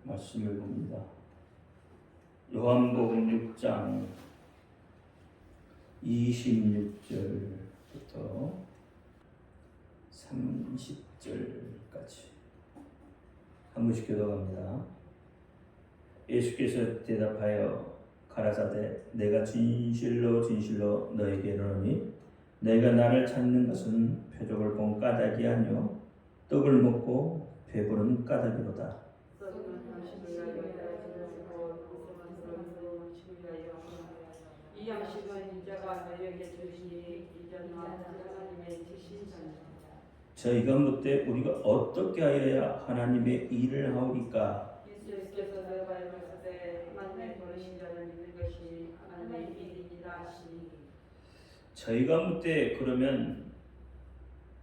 말씀을 봅니다. 요한복음 6장 26절부터 30절까지 한 번씩 교독합니다. 예수께서 대답하여 가라사대 내가 진실로 진실로 너에게 이르노니 내가 나를 찾는 것은 표적을 본 까닭이 아니요 떡을 먹고 배부른 까닭이로다. 이 양식은 이제가 너희에게 주시니 이제는 하나님의 지신자니라. 저희가 묻되 우리가 어떻게 하여야 하나님의 일을 하오리까? 예수께서 너희가 이르시되 하나님의 보내신 자를 믿는 것이 하나님의 일이니라 하시니. 저희가 묻되 그러면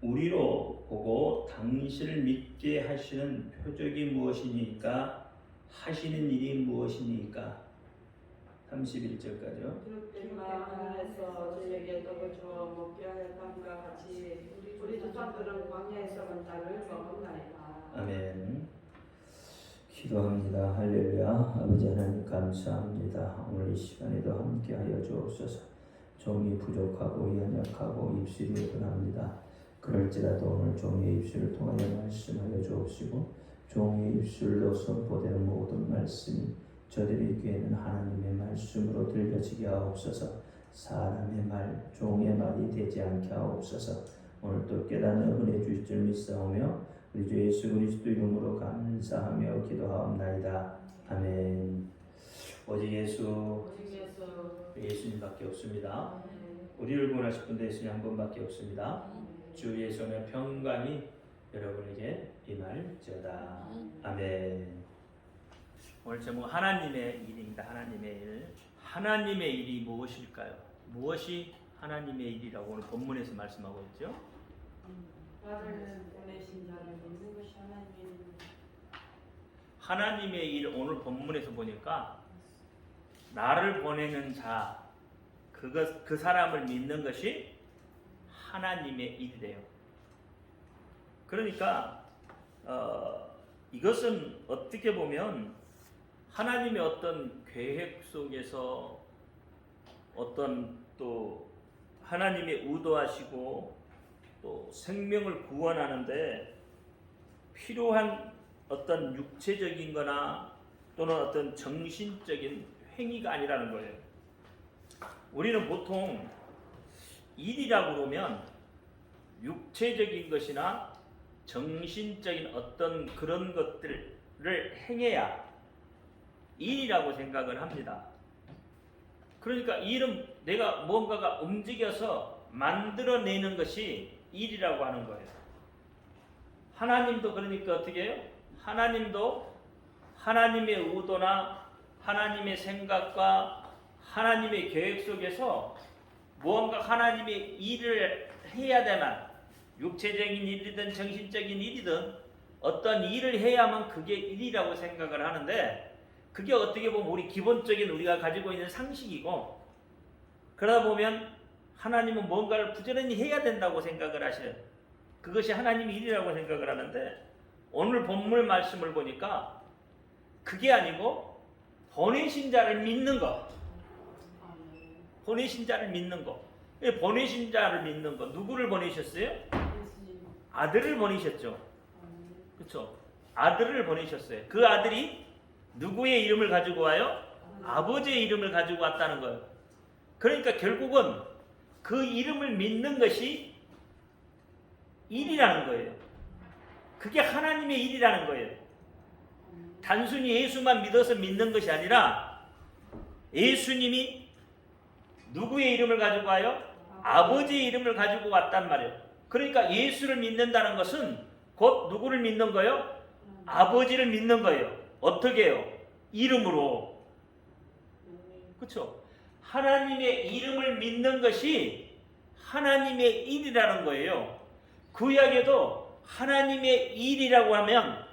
우리로 보고 당신을 믿게 하시는 표적이 무엇이니까 하시는 일이 무엇이니까? 31절까지요. 주께서 하늘에서 저희에게 떡을 주어 먹게 하였던과 같이 우리 조상들은 광야에서 만나를 먹었나이다. 아멘. 기도합니다. 할렐루야. 아버지 하나님 감사합니다. 오늘 이 시간에도 함께하여 주옵소서. 종이 부족하고 연약하고 입술이 불합니다. 그럴지라도 오늘 종의 입술을 통하여 말씀하여 주옵시고 종의 입술로 선포되는 모든 말씀이 저들에게는 하나님의 말씀으로 들려지게 하옵소서. 사람의 말, 종의 말이 되지 않게 하옵소서. 오늘 또 깨닫는 은혜 주실 줄 믿사오며 우리 주 예수 그리스도 이름으로 감사하며 기도하옵나이다. 아멘. 오직 예수님밖에 없습니다. 우리를 구원하실 분도 예수님 한 분밖에 없습니다. 주 예수의 평강이 여러분에게 임할지어다. 아멘. 오늘 제목 하나님의 일입니다. 하나님의 일. 하나님의 일이 무엇일까요? 무엇이 하나님의 일이라고 오늘 본문에서 말씀하고 있죠? 나를 보내신 자를 믿는 것이 하나님의 일입니다. 하나님의 일 오늘 본문에서 보니까 나를 보내는 자 그 사람을 믿는 것이 하나님의 일이래요. 그러니까 이것은 어떻게 보면 하나님의 어떤 계획 속에서 어떤 또 하나님의 의도하시고 또 생명을 구원하는데 필요한 어떤 육체적인 거나 또는 어떤 정신적인 행위가 아니라는 거예요. 우리는 보통 일이라고 그러면 육체적인 것이나 정신적인 어떤 그런 것들을 행해야 일이라고 생각을 합니다. 그러니까 일은 내가 뭔가가 움직여서 만들어내는 것이 일이라고 하는 거예요. 하나님도 그러니까 어떻게 해요? 하나님도 하나님의 의도나 하나님의 생각과 하나님의 계획 속에서 무언가 하나님의 일을 해야 되만 육체적인 일이든 정신적인 일이든 어떤 일을 해야만 그게 일이라고 생각을 하는데 그게 어떻게 보면 우리 기본적인 우리가 가지고 있는 상식이고 그러다 보면 하나님은 뭔가를 부지런히 해야 된다고 생각을 하셔요. 그것이 하나님의 일이라고 생각을 하는데 오늘 본문 말씀을 보니까 그게 아니고 보내신 자를 믿는 것. 보내신 자를 믿는 것. 보내신 자를 믿는 것. 누구를 보내셨어요? 아들을 보내셨죠. 그렇죠? 아들을 보내셨어요. 그 아들이 누구의 이름을 가지고 와요? 아버지의 이름을 가지고 왔다는 거예요. 그러니까 결국은 그 이름을 믿는 것이 일이라는 거예요. 그게 하나님의 일이라는 거예요. 단순히 예수만 믿어서 믿는 것이 아니라 예수님이 누구의 이름을 가지고 와요? 아버지의 이름을 가지고 왔단 말이에요. 그러니까 예수를 믿는다는 것은 곧 누구를 믿는 거예요? 아버지를 믿는 거예요. 어떻게 해요? 이름으로. 그렇죠? 하나님의 이름을 믿는 것이 하나님의 일이라는 거예요. 구약에도 하나님의 일이라고 하면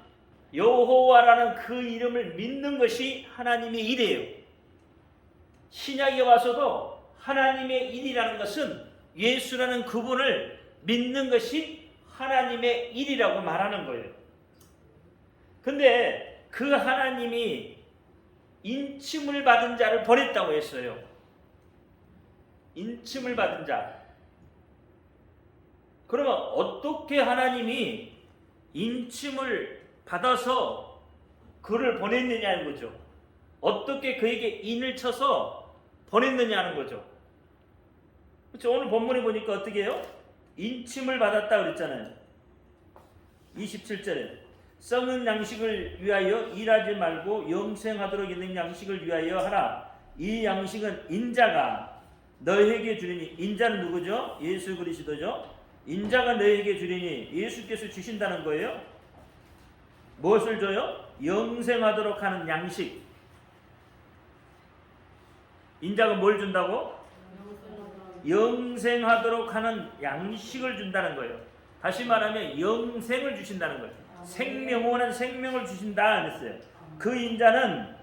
여호와라는 그 이름을 믿는 것이 하나님의 일이에요. 신약에 와서도 하나님의 일이라는 것은 예수라는 그분을 믿는 것이 하나님의 일이라고 말하는 거예요. 근데 그 하나님이 인침을 받은 자를 보냈다고 했어요. 인침을 받은 자. 그러면 어떻게 하나님이 인침을 받아서 그를 보냈느냐는 거죠. 어떻게 그에게 인을 쳐서 보냈느냐는 거죠. 그렇죠? 오늘 본문에 보니까 어떻게 해요? 인침을 받았다 그랬잖아요. 27절에 썩는 양식을 위하여 일하지 말고 영생하도록 있는 양식을 위하여 하라. 이 양식은 인자가 너희에게 주리니. 인자는 누구죠? 예수 그리스도죠. 인자가 너희에게 주리니 예수께서 주신다는 거예요. 무엇을 줘요? 영생하도록 하는 양식. 인자가 뭘 준다고? 영생하도록 하는 양식을 준다는 거예요. 다시 말하면 영생을 주신다는 거예요. 생명원한 생명을 주신다 그랬어요. 그 인자는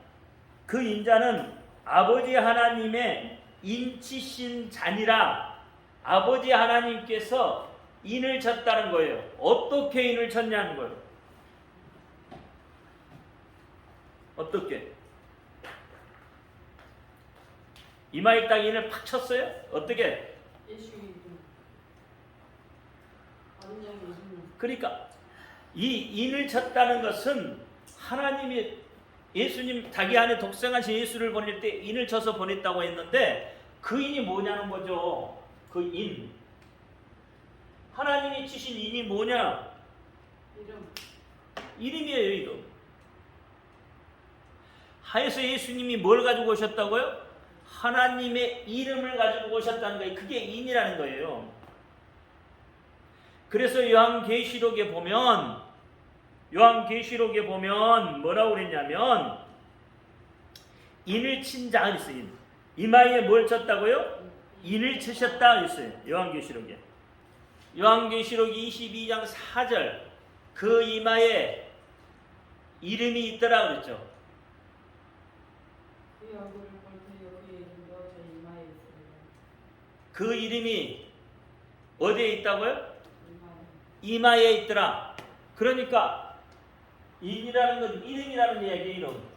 아버지 하나님의 인치신 자니라. 아버지 하나님께서 인을 쳤다는 거예요. 어떻게 인을 쳤냐는 거예요. 어떻게? 이마에 딱 인을 팍 쳤어요? 어떻게? 그러니까 이 인을 쳤다는 것은 하나님이 예수님 자기 안에 독생하신 예수를 보낼 때 인을 쳐서 보냈다고 했는데 그 인이 뭐냐는 거죠. 그 인. 하나님이 치신 인이 뭐냐? 이름이에요, 이름. 하에서 예수님이 뭘 가지고 오셨다고요? 하나님의 이름을 가지고 오셨다는 거예요. 그게 인이라는 거예요. 그래서 요한계시록에 보면 뭐라고 그랬냐면 인을 친 자 그랬어요. 이마에 뭘 쳤다고요? 인을 치셨다 그랬어요. 요한계시록에. 요한계시록 22장 4절 그 이마에 이름이 있더라 그랬죠. 그 이름이 어디에 있다고요? 이마에 있더라. 그러니까 인이라는 건 이름이라는 이야기예요. 이름.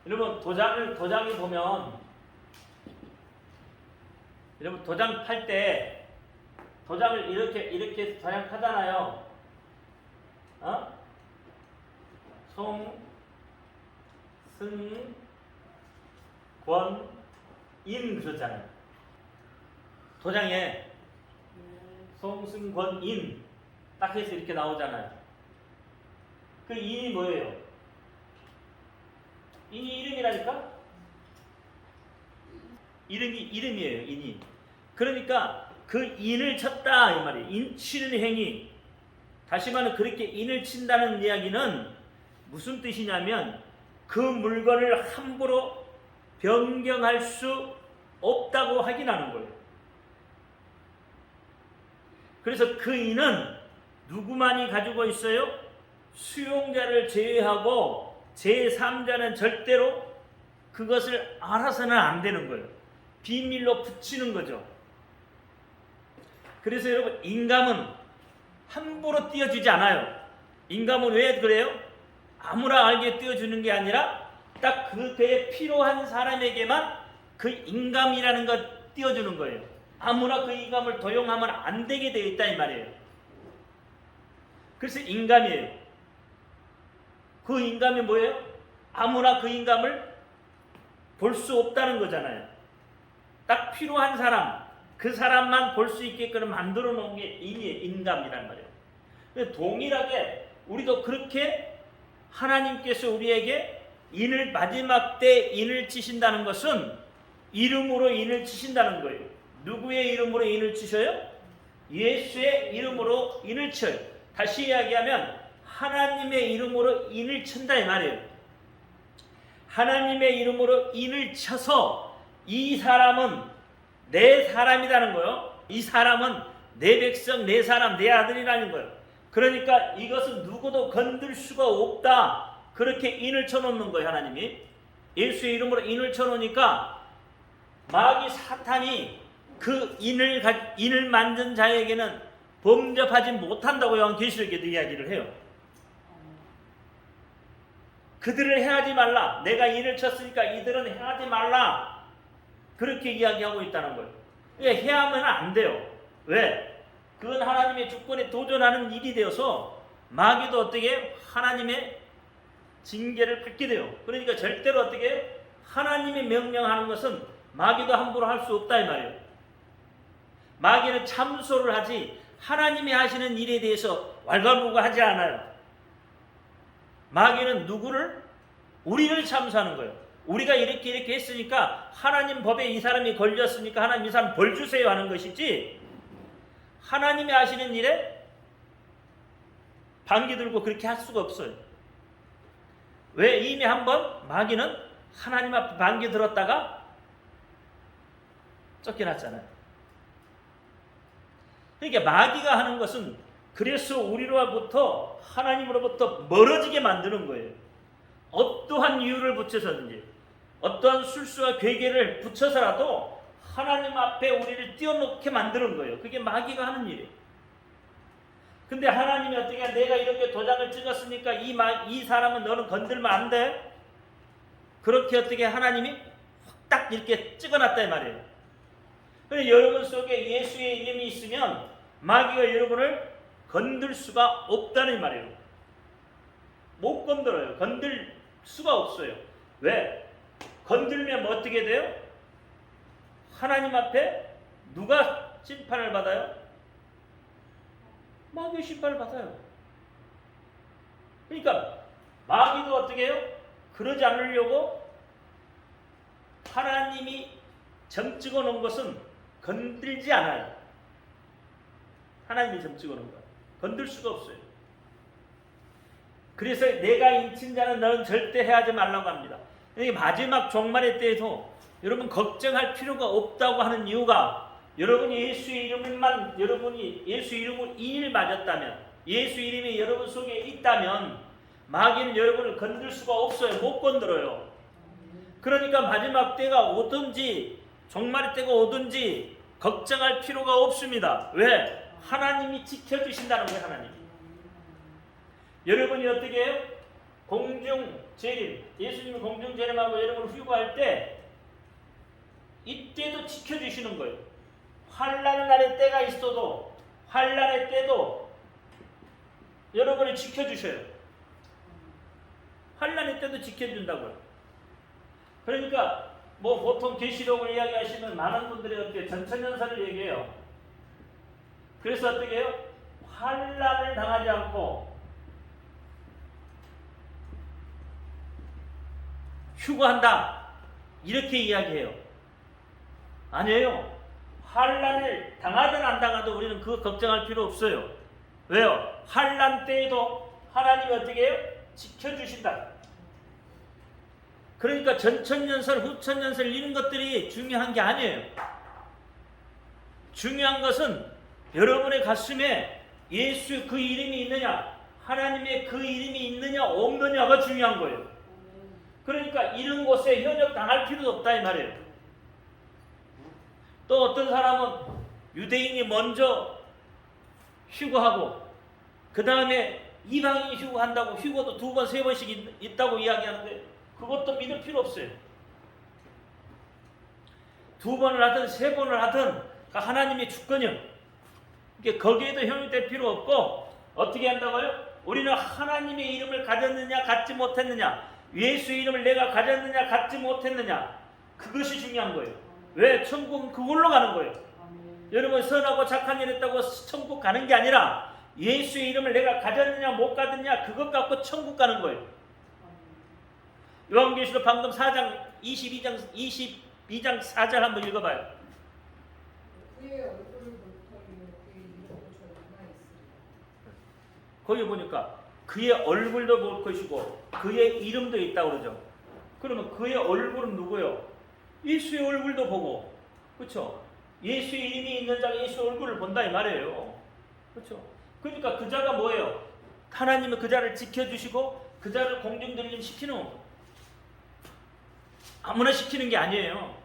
여러분 도장을 보면 여러분 도장 팔 때 도장을 이렇게 도장 파잖아요. 송승권인 그러잖아요. 도장에 송승권인 딱 해서 이렇게 나오잖아요. 그 인이 뭐예요? 인이 이름이라니까? 이름이에요. 인이. 그러니까 그 인을 쳤다 이 말이에요. 인 치는 행위. 다시 말하면 그렇게 인을 친다는 이야기는 무슨 뜻이냐면 그 물건을 함부로 변경할 수 없다고 확인하는 거예요. 그래서 그 인은 누구만이 가지고 있어요? 수용자를 제외하고 제3자는 절대로 그것을 알아서는 안 되는 거예요. 비밀로 붙이는 거죠. 그래서 여러분 인감은 함부로 띄워주지 않아요. 인감은 왜 그래요? 아무나 알게 띄워주는 게 아니라 딱 그때에 필요한 사람에게만 그 인감이라는 걸 띄워주는 거예요. 아무나 그 인감을 도용하면 안 되게 되어 있다 이 말이에요. 그래서 인감이에요. 그 인감이 뭐예요? 아무나 그 인감을 볼 수 없다는 거잖아요. 딱 필요한 사람, 그 사람만 볼 수 있게끔 만들어 놓은 게 인감이란 말이에요. 동일하게 우리도 그렇게 하나님께서 우리에게 인을 마지막 때 인을 치신다는 것은 이름으로 인을 치신다는 거예요. 누구의 이름으로 인을 치셔요? 예수의 이름으로 인을 쳐요. 다시 이야기하면 하나님의 이름으로 인을 친다 이 말이에요. 하나님의 이름으로 인을 쳐서 이 사람은 내 사람이라는 거예요. 이 사람은 내 백성, 내 사람, 내 아들이라는 거예요. 그러니까 이것은 누구도 건들 수가 없다. 그렇게 인을 쳐놓는 거예요. 하나님이. 예수의 이름으로 인을 쳐놓으니까 마귀 사탄이 그 인을 만든 자에게는 범접하지 못한다고 요한계시록에도 이야기를 해요. 그들을 해하지 말라. 내가 일을 쳤으니까 이들은 해하지 말라. 그렇게 이야기하고 있다는 거예요. 그러니까 해하면 안 돼요. 왜? 그건 하나님의 주권에 도전하는 일이 되어서 마귀도 어떻게 하나님의 징계를 받게 돼요. 그러니까 절대로 어떻게 하나님이 명령하는 것은 마귀도 함부로 할 수 없다 이 말이에요. 마귀는 참소를 하지 하나님이 하시는 일에 대해서 왈가왈부하지 않아요. 마귀는 누구를? 우리를 참소하는 거예요. 우리가 이렇게 했으니까 하나님 법에 이 사람이 걸렸으니까 하나님 이 사람 벌 주세요 하는 것이지 하나님이 하시는 일에 반기 들고 그렇게 할 수가 없어요. 왜? 이미 한번 마귀는 하나님 앞에 반기 들었다가 쫓겨났잖아요. 그러니까 마귀가 하는 것은 그래서 우리로부터 하나님으로부터 멀어지게 만드는 거예요. 어떠한 이유를 붙여서든지 어떠한 술수와 괴계를 붙여서라도 하나님 앞에 우리를 띄워놓게 만드는 거예요. 그게 마귀가 하는 일이에요. 근데 하나님이 어떻게 내가 이렇게 도장을 찍었으니까 이 사람은 너는 건들면 안 돼. 그렇게 어떻게 하나님이 딱 이렇게 찍어놨다 이 말이에요. 그래서 여러분 속에 예수의 이름이 있으면 마귀가 여러분을 건들 수가 없다는 말이에요. 못 건드려요. 건들 수가 없어요. 왜? 건들면 뭐 어떻게 돼요? 하나님 앞에 누가 심판을 받아요? 마귀의 심판을 받아요. 그러니까 마귀도 어떻게 해요? 그러지 않으려고 하나님이 점 찍어 놓은 것은 건들지 않아요. 하나님이 점 찍어 놓은 거예요. 건들 수가 없어요. 그래서 내가 인친 자는 너는 절대 해하지 말라고 합니다. 마지막 종말의 때에도 여러분 걱정할 필요가 없다고 하는 이유가 여러분이 예수의 이름만 여러분이 예수 이름을 이일 맞았다면 예수 이름이 여러분 속에 있다면 마귀는 여러분을 건들 수가 없어요. 못 건드려요. 그러니까 마지막 때가 오든지 종말의 때가 오든지 걱정할 필요가 없습니다. 왜? 하나님이 지켜주신다는 거예요. 하나님이. 여러분이 어떻게 해요? 공중재림, 예수님이 공중재림하고 여러분을 휴거할 때 이때도 지켜주시는 거예요. 환난 날의 때가 있어도 환난의 때도 여러분을 지켜주셔요. 환난의 때도 지켜준다고요. 그러니까 뭐 보통 계시록을 이야기하시면 많은 분들이 어떻게 전천연사를 얘기해요. 그래서 어떻게 해요? 환난을 당하지 않고 휴거한다 이렇게 이야기해요. 아니에요. 환난을 당하든 안 당하든 우리는 그거 걱정할 필요 없어요. 왜요? 환난 때에도 하나님이 어떻게 해요? 지켜주신다. 그러니까 전천연설, 후천연설 이런 것들이 중요한 게 아니에요. 중요한 것은 여러분의 가슴에 예수 그 이름이 있느냐, 하나님의 그 이름이 있느냐 없느냐가 중요한 거예요. 그러니까 이런 곳에 현역 당할 필요도 없다 이 말이에요. 또 어떤 사람은 유대인이 먼저 휴거하고 그 다음에 이방인이 휴거한다고 휴거도 2번, 3번씩 있다고 이야기하는데 그것도 믿을 필요 없어요. 2번을 하든 3번을 하든 하나님의 주권이요. 그러니까 거기에도 현혹될 필요 없고 어떻게 한다고요? 우리는 하나님의 이름을 가졌느냐 갖지 못했느냐, 예수의 이름을 내가 가졌느냐 갖지 못했느냐, 그것이 중요한 거예요. 왜? 천국은 그걸로 가는 거예요. 여러분 선하고 착한 일 했다고 천국 가는 게 아니라 예수의 이름을 내가 가졌느냐 못 가졌느냐 그것 갖고 천국 가는 거예요. 요한계시록 방금 4장 22장 4절 한번 읽어봐요. 거기 보니까 그의 얼굴도 볼 것이고 그의 이름도 있다고 그러죠. 그러면 그의 얼굴은 누구예요? 예수의 얼굴도 보고, 그렇죠? 예수의 이름이 있는 자가 예수 얼굴을 본다 이 말이에요. 그렇죠? 그러니까 그 자가 뭐예요? 하나님은 그 자를 지켜주시고 그 자를 공중들림 시키는, 아무나 시키는 게 아니에요.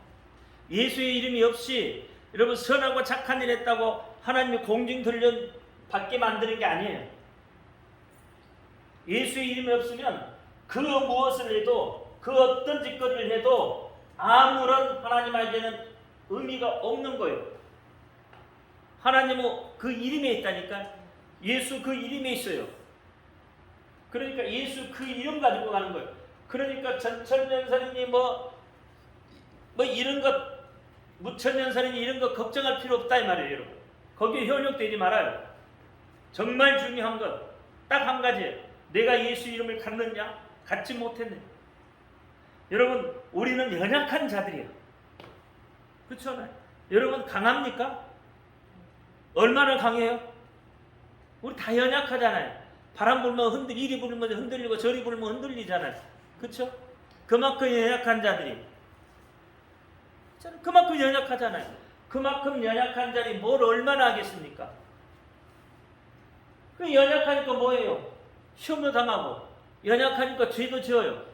예수의 이름이 없이 여러분 선하고 착한 일 했다고 하나님이 공중들림 받게 만드는 게 아니에요. 예수의 이름이 없으면 그 무엇을 해도 그 어떤 짓거리를 해도 아무런 하나님에게는 의미가 없는 거예요. 하나님은 그 이름에 있다니까. 예수 그 이름에 있어요. 그러니까 예수 그 이름 가지고 가는 거예요. 그러니까 전천년살인이 뭐 이런 것, 무천년살인이 이런 거 걱정할 필요 없다 이 말이에요, 여러분. 거기에 현혹되지 말아요. 정말 중요한 것 딱 한 가지예요. 내가 예수 이름을 갖느냐, 갖지 못했느냐. 여러분, 우리는 연약한 자들이에요. 그렇죠? 여러분 강합니까? 얼마나 강해요? 우리 다 연약하잖아요. 바람 불면 이리 불면 흔들리고 저리 불면 흔들리잖아요. 그렇죠? 그만큼 연약한 자들이. 그만큼 연약하잖아요. 그만큼 연약한 자들이 뭘 얼마나 하겠습니까? 그 연약하니까 뭐예요? 시험도 당하고 연약하니까 죄도 지어요.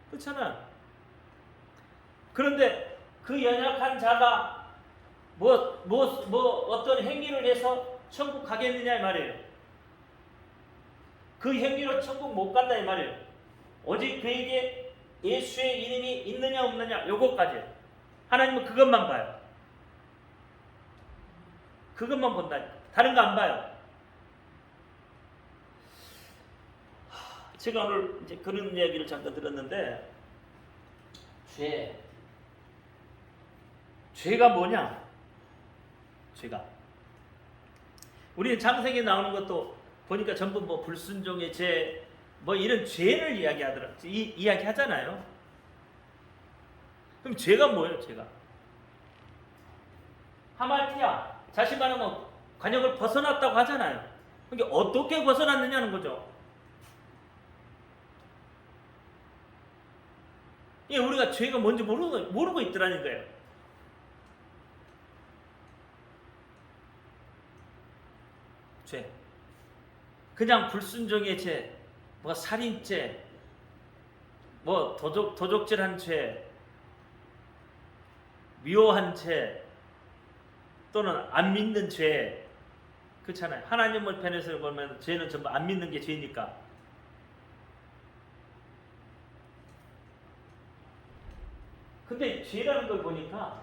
그렇잖아. 그런데 그 연약한 자가 어떤 행위를 해서 천국 가겠느냐 이 말이에요. 그 행위로 천국 못 간다 이 말이에요. 오직 그에게 예수의 이름이 있느냐 없느냐 요것까지. 하나님은 그것만 봐요. 그것만 본다니까. 다른 거 안 봐요. 제가 오늘 이제 그런 이야기를 잠깐 들었는데, 죄가 뭐냐? 죄가. 우리는 창세기에 나오는 것도 보니까 전부 뭐 불순종의 죄, 뭐 이런 죄를 이야기하더라. 이야기하잖아요. 그럼 죄가 뭐예요? 죄가. 하말티아, 자신 말하면 관역을 벗어났다고 하잖아요. 그러니까 어떻게 벗어났느냐는 거죠. 예, 우리가 죄가 뭔지 모르고 있더라는 거예요. 죄. 그냥 불순종의 죄, 뭐 살인죄, 뭐 도적질한 죄, 미워한 죄, 또는 안 믿는 죄. 그렇잖아요. 하나님을 편에서 보면 죄는 전부 안 믿는 게 죄니까. 근데 죄라는 걸 보니까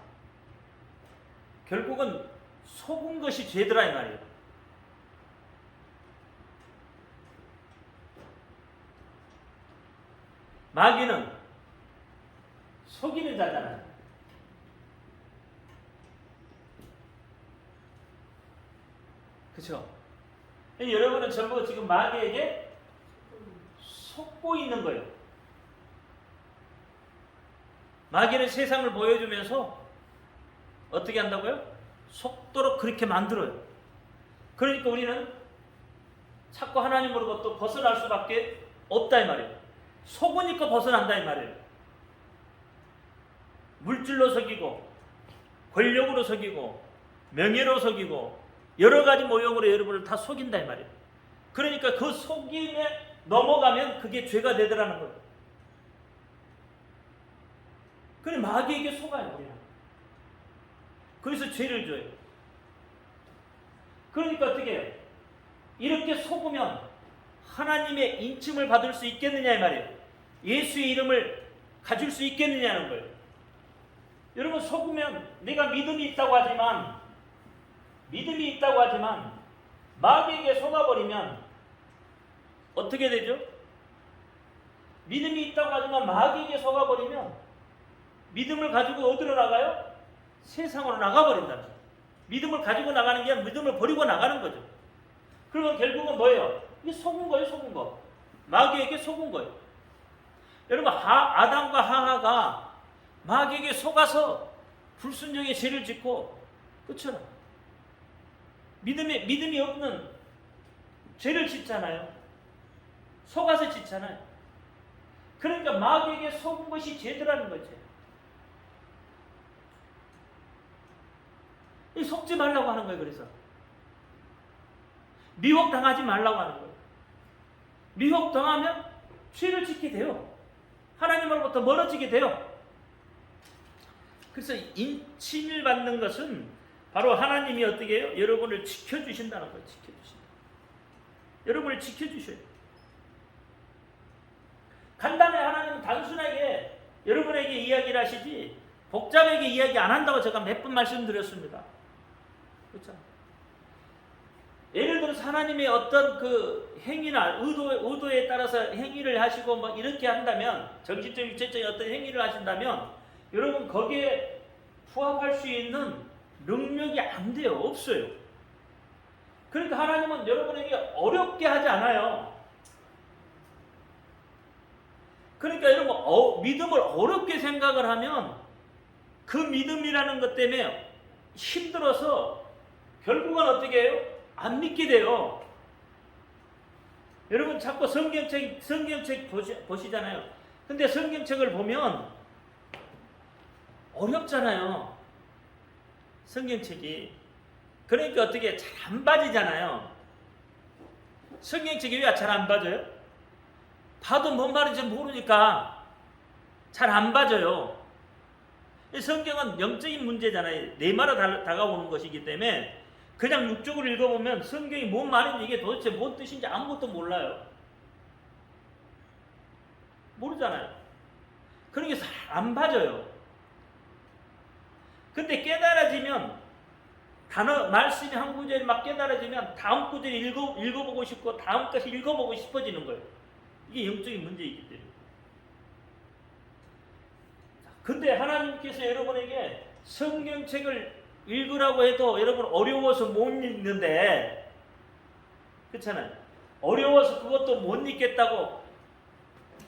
결국은 속은 것이 죄더라 이 말이에요. 마귀는 속이는 자잖아요. 그렇죠? 여러분은 전부 지금 마귀에게 속고 있는 거예요. 마귀는 세상을 보여주면서 어떻게 한다고요? 속도록 그렇게 만들어요. 그러니까 우리는 자꾸 하나님으로부터 벗어날 수밖에 없다 이 말이에요. 속으니까 벗어난다 이 말이에요. 물질로 속이고 권력으로 속이고 명예로 속이고 여러 가지 모형으로 여러분을 다 속인다 이 말이에요. 그러니까 그 속임에 넘어가면 그게 죄가 되더라는 거예요. 그래 마귀에게 속아요 우리는. 그래서 죄를 줘요. 그러니까 어떻게 해요? 이렇게 속으면 하나님의 인침을 받을 수 있겠느냐 이 말이에요. 예수의 이름을 가질 수 있겠느냐는 거예요. 여러분 속으면 내가 믿음이 있다고 하지만 마귀에게 속아버리면 어떻게 되죠? 믿음이 있다고 하지만 마귀에게 속아버리면 믿음을 가지고 어디로 나가요? 세상으로 나가버린다는 거예요. 믿음을 가지고 나가는 게 아니라 믿음을 버리고 나가는 거죠. 그러면 결국은 뭐예요? 이게 속은 거예요, 속은 거. 마귀에게 속은 거예요. 여러분, 아담과 하하가 마귀에게 속아서 불순종의 죄를 짓고, 그렇죠? 믿음이 없는 죄를 짓잖아요. 속아서 짓잖아요. 그러니까 마귀에게 속은 것이 죄더라는 거죠. 속지 말라고 하는 거예요. 그래서 미혹당하지 말라고 하는 거예요. 미혹당하면 죄를 짓게 돼요. 하나님으로부터 멀어지게 돼요. 그래서 인침을 받는 것은 바로 하나님이 어떻게 해요? 여러분을 지켜주신다는 거예요. 지켜주신다. 여러분을 지켜주셔요. 간단해. 하나님은 단순하게 여러분에게 이야기를 하시지 복잡하게 이야기 안 한다고 제가 몇 번 말씀드렸습니다. 그렇죠? 예를 들어서 하나님의 어떤 그 행위나 의도에 따라서 행위를 하시고 뭐 이렇게 한다면, 정신적 육체적인 어떤 행위를 하신다면 여러분 거기에 부합할 수 있는 능력이 안 돼요. 없어요. 그러니까 하나님은 여러분에게 어렵게 하지 않아요. 그러니까 여러분 믿음을 어렵게 생각을 하면 그 믿음이라는 것 때문에 힘들어서 결국은 어떻게 해요? 안 믿게 돼요. 여러분 자꾸 성경책 보시잖아요. 근데 성경책을 보면 어렵잖아요. 성경책이. 그러니까 어떻게 잘 안 빠지잖아요. 성경책이 왜 잘 안 빠져요? 봐도 뭔 말인지 모르니까 잘 안 빠져요. 성경은 영적인 문제잖아요. 내마다 다가오는 것이기 때문에 그냥 육적으로 읽어보면 성경이 뭔 말인지 이게 도대체 뭔 뜻인지 아무것도 몰라요. 모르잖아요. 그러니까 잘 안 빠져요. 근데 깨달아지면 말씀이 한 구절이 막 깨달아지면 다음 구절 읽어보고 싶고 다음까지 읽어보고 싶어지는 거예요. 이게 영적인 문제이기 때문에. 근데 하나님께서 여러분에게 성경책을 읽으라고 해도 여러분 어려워서 못 읽는데, 그렇잖아요. 어려워서 그것도 못 읽겠다고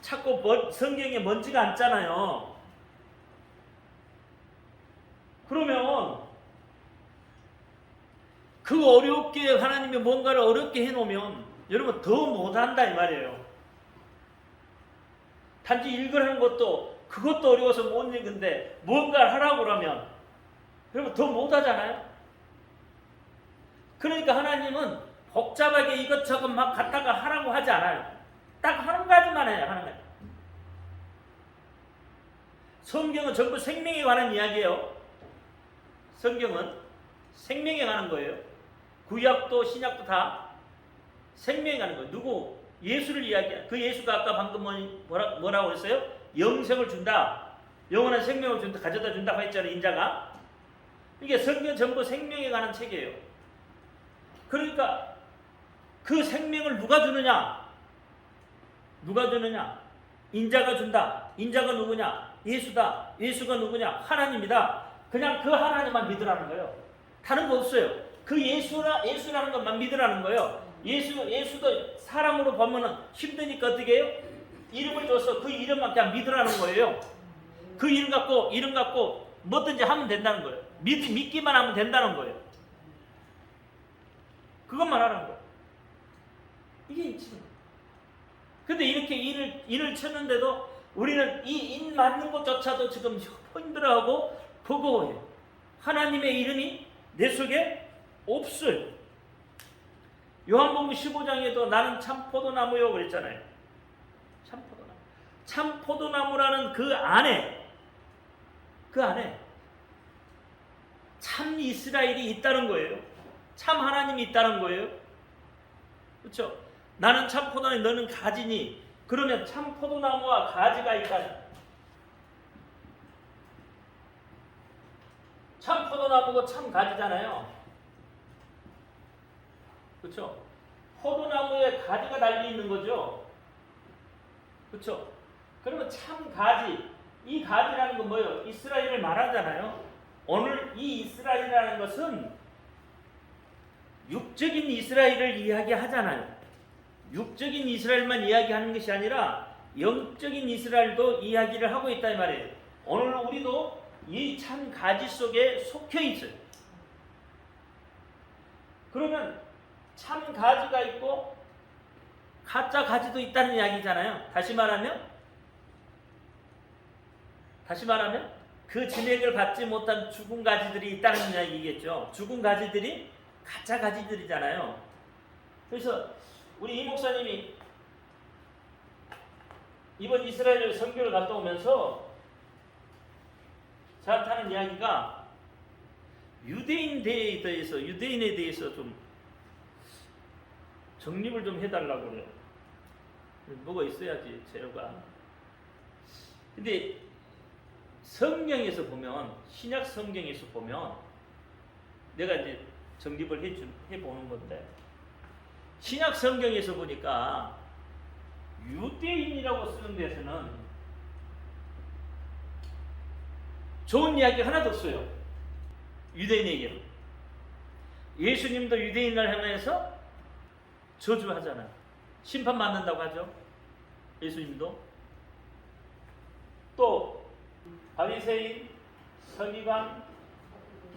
자꾸 성경에 먼지가 앉잖아요. 그러면 그 어렵게 하나님이 뭔가를 어렵게 해놓으면 여러분 더 못한다 이 말이에요. 단지 읽으라는 것도 그것도 어려워서 못 읽는데 뭔가를 하라고 그러면 여러분 더 못하잖아요. 그러니까 하나님은 복잡하게 이것저것 막 갖다가 하라고 하지 않아요. 딱 한 가지만 해요. 하는 거예요. 성경은 전부 생명에 관한 이야기예요. 성경은 생명에 관한 거예요. 구약도 신약도 다 생명에 관한 거예요. 누구? 예수를 이야기해요. 그 예수가 아까 방금 뭐라고 했어요? 영생을 준다. 영원한 생명을 준다. 가져다 준다고 했잖아요. 인자가. 이게 성경 전부 생명에 관한 책이에요. 그러니까 그 생명을 누가 주느냐? 누가 주느냐? 인자가 준다. 인자가 누구냐? 예수다. 예수가 누구냐? 하나님이다. 그냥 그 하나님만 믿으라는 거예요. 다른 거 없어요. 그 예수라는 것만 믿으라는 거예요. 예수도 사람으로 보면은 힘드니까 어떻게 해요? 이름을 줘서 그 이름만 그냥 믿으라는 거예요. 그 이름 갖고 뭐든지 하면 된다는 거예요. 믿기만 하면 된다는 거예요. 그것만 하라는 거예요. 이게 인치는 거예요. 근데 이렇게 인을 쳤는데도 우리는 이 인 맞는 것조차도 지금 힘들어하고 버거워요. 하나님의 이름이 내 속에 없어요. 요한복음 15장에도 나는 참 포도나무요 그랬잖아요. 참 포도나무. 참 포도나무라는 그 안에 참 이스라엘이 있다는 거예요. 참 하나님이 있다는 거예요. 그렇죠? 나는 참 포도나무, 너는 가지니. 그러면 참 포도나무와 가지가 있다. 참 포도나무고 참 가지잖아요. 그렇죠? 포도나무에 가지가 달려 있는 거죠. 그렇죠? 그러면 참 가지, 이 가지라는 건 뭐예요? 이스라엘을 말하잖아요. 오늘 이 이스라엘이라는 것은 육적인 이스라엘을 이야기하잖아요. 육적인 이스라엘만 이야기하는 것이 아니라 영적인 이스라엘도 이야기를 하고 있다 이 말이에요. 오늘 우리도 이 참 가지 속에 속혀 있어요. 그러면 참 가지가 있고 가짜 가지도 있다는 이야기잖아요. 다시 말하면 그 진액을 받지 못한 죽은 가지들이 있다는 이야기겠죠. 죽은 가지들이 가짜 가지들이잖아요. 그래서 우리 이 목사님이 이번 이스라엘 선교를 갔다 오면서 저한테 하는 이야기가 유대인에 대해서 좀 정립을 좀 해달라고 그래요. 뭐가 있어야지 재료가. 근데 성경에서 보면, 신약 성경에서 보면, 내가 이제 정립을 해보는 건데, 신약 성경에서 보니까 유대인이라고 쓰는 데서는 좋은 이야기 하나도 없어요. 유대인에게는. 예수님도 유대인을 향해서 저주하잖아요. 심판받는다고 하죠. 예수님도. 또 바리새인, 서기관,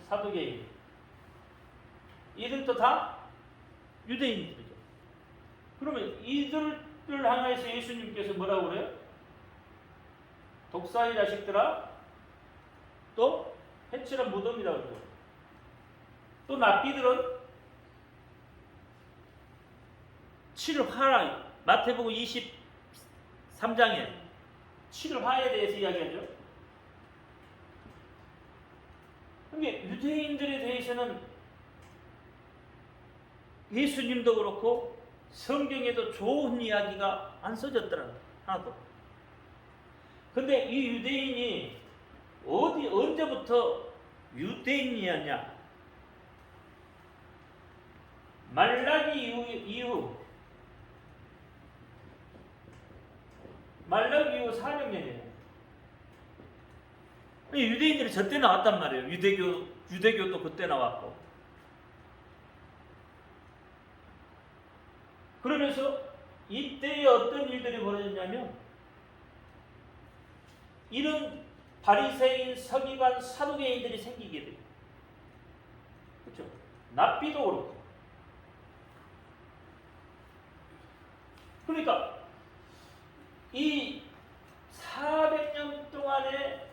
사두개인, 이들도 다 유대인들이죠. 그러면 이들을 향해서 예수님께서 뭐라고 그래요? 독사의 자식들아, 또 해치는 무덤이라고 그래요. 또 납비들은 치를 화라, 마태복음 23장에 치를 화에 대해서 이야기하죠. 근데 유대인들에 대해서는 예수님도 그렇고 성경에도 좋은 이야기가 안 써졌더라고요. 하나도. 근데 이 유대인이 언제부터 유대인이었냐? 말라기 이후 400년이에요. 유대인들이 저때 나왔단 말이에요. 유대교도 그때 나왔고. 그러면서 이때에 어떤 일들이 벌어졌냐면, 이런 바리새인, 서기관, 사두개인들이 생기게 돼요. 그렇죠? 납비도 그렇고. 그러니까 이 400년 동안에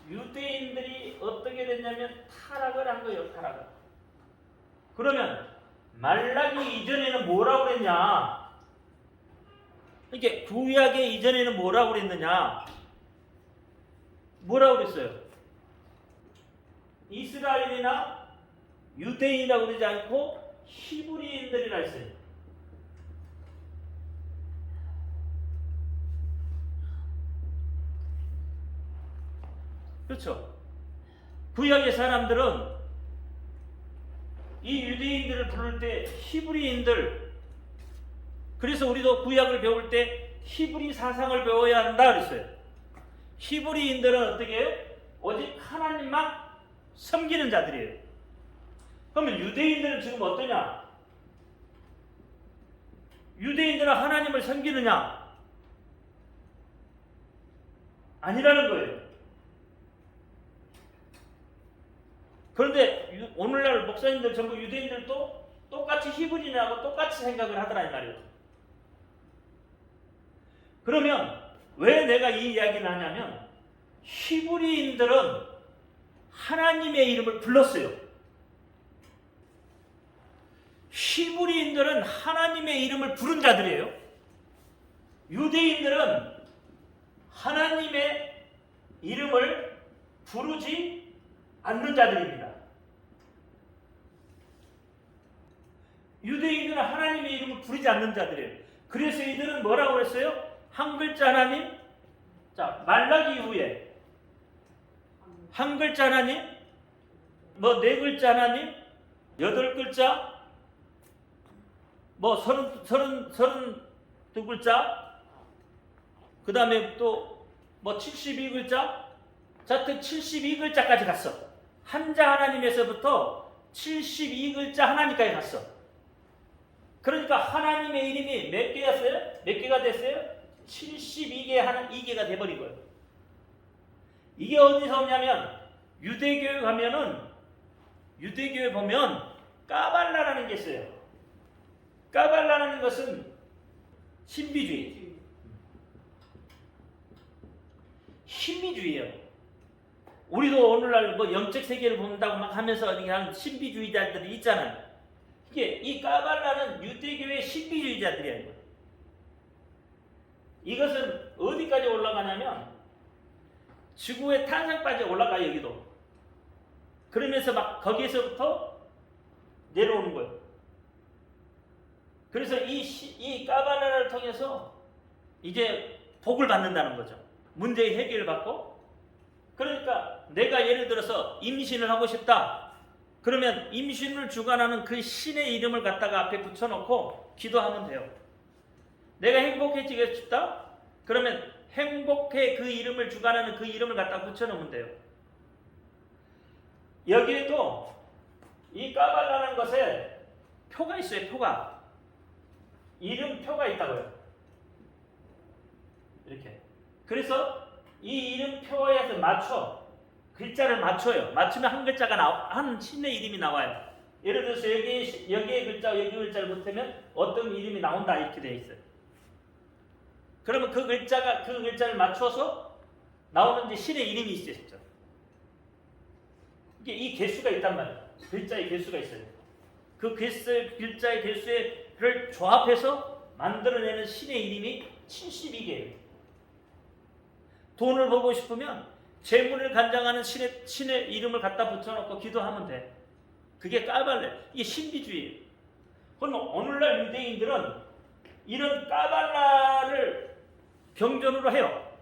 유대인들이 어떻게 됐냐면 타락을 한 거예요. 타락을. 그러면 말라기 이전에는 뭐라고 그랬냐? 이게 구약의 이전에는 뭐라고 그랬느냐? 뭐라고 그랬어요? 이스라엘이나 유대인이라고 그러지 않고 히브리인들이라 했어요. 그렇죠? 구약의 사람들은 이 유대인들을 부를 때 히브리인들, 그래서 우리도 구약을 배울 때 히브리 사상을 배워야 한다 그랬어요. 히브리인들은 어떻게 해요? 오직 하나님만 섬기는 자들이에요. 그러면 유대인들은 지금 어떠냐? 유대인들은 하나님을 섬기느냐? 아니라는 거예요. 그런데 오늘날 목사님들 전부 유대인들도 똑같이 히브리인하고 똑같이 생각을 하더라 이 말이에요. 그러면 왜 내가 이 이야기를 하냐면, 히브리인들은 하나님의 이름을 불렀어요. 히브리인들은 하나님의 이름을 부른 자들이에요. 유대인들은 하나님의 이름을 부르지 않는 자들입니다. 유대인들은 하나님의 이름을 부르지 않는 자들이에요. 그래서 이들은 뭐라고 그랬어요? 한 글자 하나님, 자 말라기 이후에 한 글자 하나님, 뭐 네 글자 하나님, 8글자, 뭐 32글자, 그 다음에 또 뭐 72글자, 자튼 72글자까지 갔어. 한자 하나님에서부터 72글자 하나님까지 갔어. 그러니까 하나님의 이름이 몇 개였어요? 몇 개가 됐어요? 72개가 돼버린 거예요. 이게 어디서 오냐면, 유대교에 가면은, 유대교에 보면 까발라라는 게 있어요. 까발라라는 것은 신비주의, 신비주의예요. 우리도 오늘날 뭐 영적 세계를 본다고 막 하면서 그냥 신비주의자들이 있잖아요. 이게 이 까발라는 유대교의 신비주의자들이에요. 이것은 어디까지 올라가냐면 지구의 탄생까지 올라가요. 여기도 그러면서 막 거기에서부터 내려오는 거예요. 그래서 이 까발라를 통해서 이제 복을 받는다는 거죠. 문제의 해결을 받고. 그러니까 내가 예를 들어서 임신을 하고 싶다. 그러면 임신을 주관하는 그 신의 이름을 갖다가 앞에 붙여놓고 기도하면 돼요. 내가 행복해지고 싶다. 그러면 행복해 그 이름을 주관하는 그 이름을 갖다가 붙여놓으면 돼요. 여기에도 이 까발라는 것에 표가 있어요. 표가. 이름표가 있다고요. 이렇게. 그래서 이 이름표에서 맞춰. 글자를 맞춰요. 맞추면 한 글자가 한 신의 이름이 나와요. 예를 들어서 여기에 글자, 여기 글자를 붙으면 어떤 이름이 나온다 이렇게 되어 있어요. 그러면 그 글자를 맞춰서 나오는 이제 신의 이름이 있겠죠. 이게 이 개수가 있단 말이에요. 글자의 개수가 있어요. 그 글자의 개수를 조합해서 만들어내는 신의 이름이 72개예요. 돈을 벌고 싶으면 재물을 간장하는 신의 이름을 갖다 붙여놓고 기도하면 돼. 그게 까발레. 이게 신비주의예요. 그럼 오늘날 유대인들은 이런 까발라를 경전으로 해요.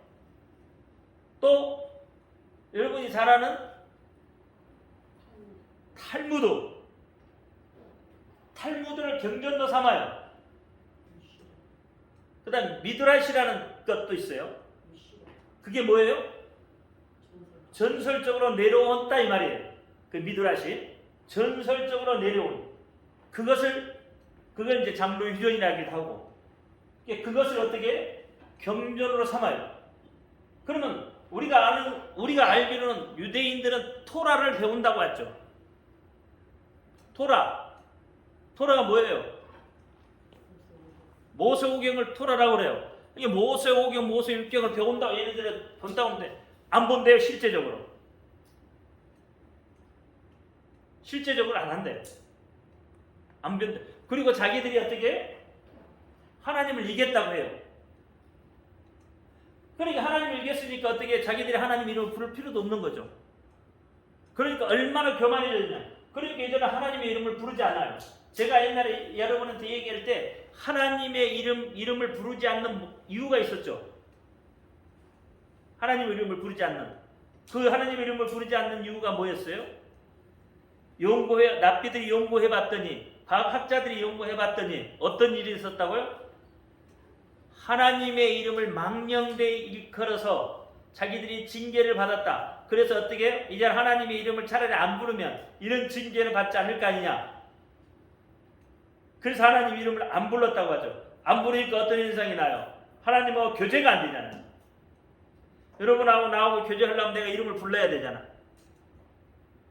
또 여러분이 잘 아는 탈무드를 경전도 삼아요. 그 다음 미드라시라는 것도 있어요. 그게 뭐예요? 전설적으로 내려온다 이 말이에요. 그 미드라시 전설적으로 내려온 그걸 이제 장로 유전이라기도 하고 그것을 어떻게 경전으로 삼아요. 그러면 우리가 알기로는 유대인들은 토라를 배운다고 했죠. 토라가 뭐예요? 모세오경을 토라라고 그래요. 이게 모세오경, 모세율경을 배운다고 얘네들은 본다고 하는데 안 본대요. 실제적으로 안 한대요. 안 변대. 그리고 자기들이 어떻게 하나님을 이겼다고 해요. 그러니까 하나님을 이겼으니까 어떻게 자기들이 하나님 이름을 부를 필요도 없는 거죠. 그러니까 얼마나 교만해졌냐. 그러니까 예전에 하나님의 이름을 부르지 않아요. 제가 옛날에 여러분한테 얘기할 때 하나님의 이름을 부르지 않는 이유가 있었죠. 하나님의 이름을 부르지 않는 그 하나님의 이름을 부르지 않는 이유가 뭐였어요? 납비들이 연구해봤더니 과학학자들이 연구해봤더니 어떤 일이 있었다고요? 하나님의 이름을 망령되이 일컬어서 자기들이 징계를 받았다. 그래서 어떻게 이제 하나님의 이름을 차라리 안 부르면 이런 징계를 받지 않을 거 아니냐. 그래서 하나님 이름을 안 불렀다고 하죠. 안 부르니까 어떤 현상이 나요? 하나님하고 교제가 안 되잖아요. 여러분하고 나하고 교제하려면 내가 이름을 불러야 되잖아.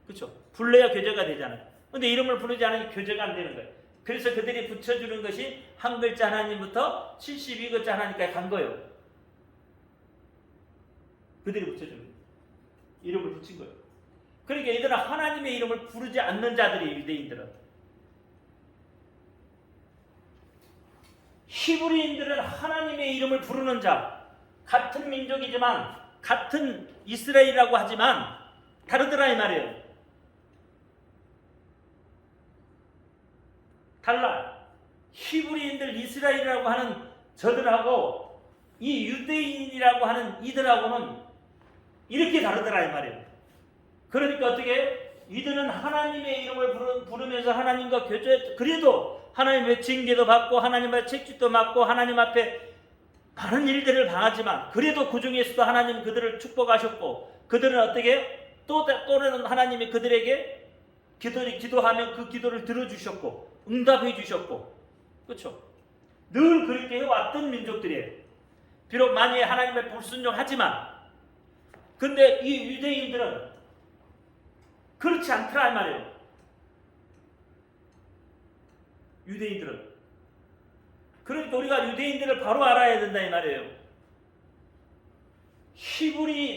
그렇죠? 불러야 교제가 되잖아요. 근데 이름을 부르지 않으면 교제가 안 되는 거예요. 그래서 그들이 붙여주는 것이 한 글자 하나님부터 72글자 하나님까지 간 거예요. 그들이 붙여주는 거예요. 이름을 붙인 거예요. 그러니까 이들은 하나님의 이름을 부르지 않는 자들이 유대인들은. 히브리인들은 하나님의 이름을 부르는 자. 같은 민족이지만 같은 이스라엘이라고 하지만 다르더라 이 말이에요. 달라. 히브리인들 이스라엘이라고 하는 저들하고 이 유대인이라고 하는 이들하고는 이렇게 다르더라 이 말이에요. 그러니까 어떻게 이들은 하나님의 이름을 부르면서 하나님과 교제, 그래도 하나님의 징계도 받고 하나님의 책짓도 맞고 하나님 앞에 많은 일들을 당하지만 그래도 그 중에서도 하나님 그들을 축복하셨고 그들은 어떻게 또는 하나님이 그들에게 기도하면 그 기도를 들어주셨고 응답해 주셨고 그렇죠? 늘 그렇게 해왔던 민족들이에요. 비록 많이 하나님의 불순종하지만 근데 이 유대인들은 그렇지 않더라 이 말이에요. 유대인들은. 그러니까 우리가 유대인들을 바로 알아야 된다 이 말이에요.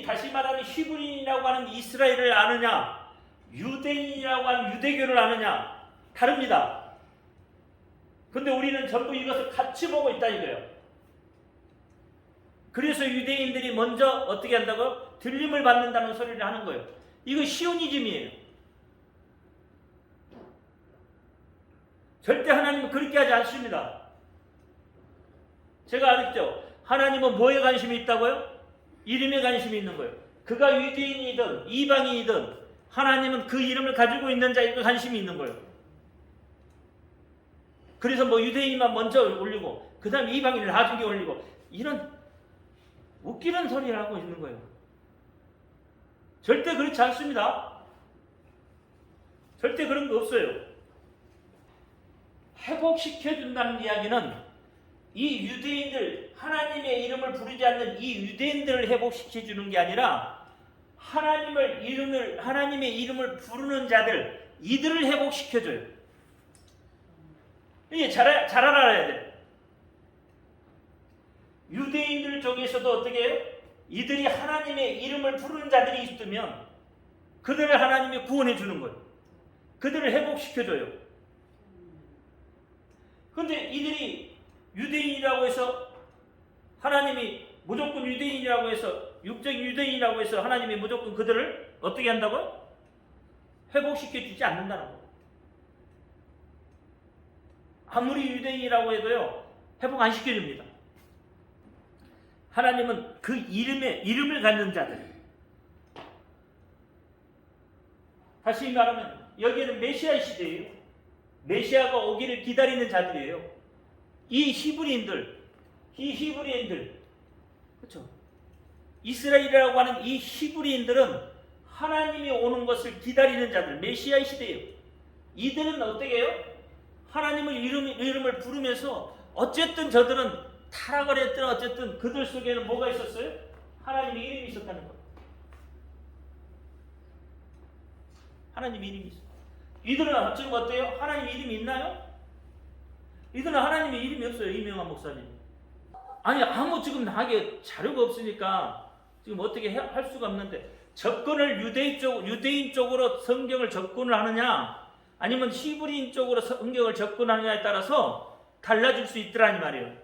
다시 말하면 히브리인이라고 하는 이스라엘을 아느냐 유대인이라고 하는 유대교를 아느냐 다릅니다. 근데 우리는 전부 이것을 같이 보고 있다 이거예요. 그래서 유대인들이 먼저 어떻게 한다고? 들림을 받는다는 소리를 하는 거예요. 이거 시오니즘이에요. 절대 하나님은 그렇게 하지 않습니다. 제가 알았죠? 하나님은 뭐에 관심이 있다고요? 이름에 관심이 있는 거예요. 그가 유대인이든 이방인이든 하나님은 그 이름을 가지고 있는 자에게 관심이 있는 거예요. 그래서 뭐 유대인만 먼저 올리고 그 다음에 이방인을 나중에 올리고 이런 웃기는 소리를 하고 있는 거예요. 절대 그렇지 않습니다. 절대 그런 거 없어요. 회복시켜준다는 이야기는 이 유대인들, 하나님의 이름을 부르지 않는 이 유대인들을 회복시켜주는 게 아니라 하나님의 이름을 부르는 자들, 이들을 회복시켜줘요. 이게 잘 알아야 돼요. 유대인들 중에서도 어떻게 해요? 이들이 하나님의 이름을 부르는 자들이 있으면 그들을 하나님이 구원해 주는 거예요. 그들을 회복시켜줘요. 그런데 이들이 유대인이라고 해서 하나님이 무조건 유대인이라고 해서 육적인 유대인이라고 해서 하나님이 무조건 그들을 어떻게 한다고요? 회복시켜주지 않는다는 거예요. 아무리 유대인이라고 해도요, 회복 안 시켜줍니다. 하나님은 그 이름을 갖는 자들. 다시 말하면 여기는 메시아 시대예요. 메시아가 오기를 기다리는 자들이에요. 이 히브리인들, 그렇죠? 이스라엘이라고 하는 이 히브리인들은 하나님이 오는 것을 기다리는 자들, 메시아 시대예요. 이들은 어떻게 해요? 하나님의 이름을 부르면서 어쨌든 저들은 타락을 했든 어쨌든 그들 속에는 뭐가 있었어요? 하나님의 이름이 있었다는 거예요. 하나님의 이름이 있어요. 이들은 지금 어때요? 하나님의 이름이 있나요? 이들은 하나님의 이름이 없어요. 이명환 목사님. 아니 지금 나에게 자료가 없으니까 지금 어떻게 할 수가 없는데 접근을 유대인 쪽으로 성경을 접근을 하느냐 아니면 히브리인 쪽으로 성경을 접근하느냐에 따라서 달라질 수 있더라니 말이에요.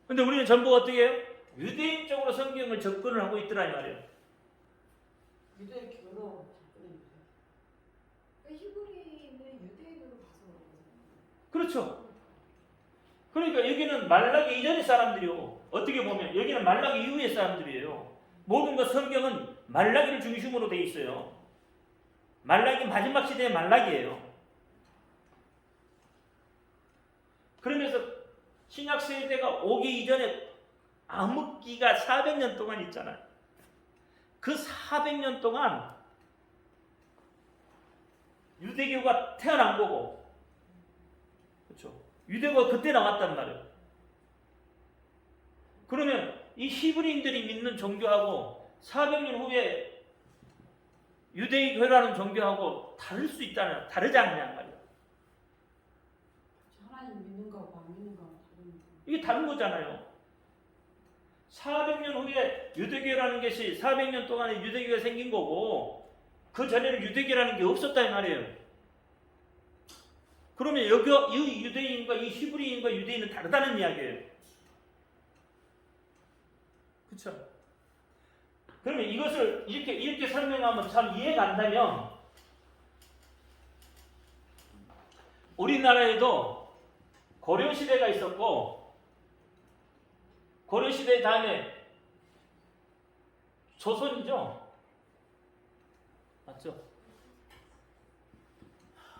근데 우리는 전부 어떻게 해요? 유대인 쪽으로 성경을 접근을 하고 있더라니 말이에요. 유대인 교로 히브리는 유대인으로 봐서 그렇죠. 그러니까 여기는 말라기 이전의 사람들이요. 어떻게 보면 여기는 말라기 이후의 사람들이에요. 모든 것 성경은 말라기를 중심으로 돼 있어요. 말라기 마지막 시대의 말라기예요. 그러면서 신약 세대가 오기 이전에 암흑기가 400년 동안 있잖아요. 그 400년 동안 유대교가 태어난 거고, 그렇죠? 유대교가 그때 나왔단 말이에요. 그러면 이 히브리인들이 믿는 종교하고 400년 후에 유대교라는 종교하고 다르지 않냐 말이에요. 하나님 믿는 거하고 안 믿는 거하고 다른 이게 다른 거잖아요. 400년 후에 유대교라는 것이 400년 동안에 유대교가 생긴 거고 그 전에는 유대교라는 게 없었다 이 말이에요. 그러면 여기 이 유대인과 이 히브리인과 유대인은 다르다는 이야기예요. 그렇죠? 그러면 이것을 이렇게 설명하면 참 이해가 안 되면 우리나라에도 고려시대가 있었고 고려시대 다음에 조선이죠. 맞죠?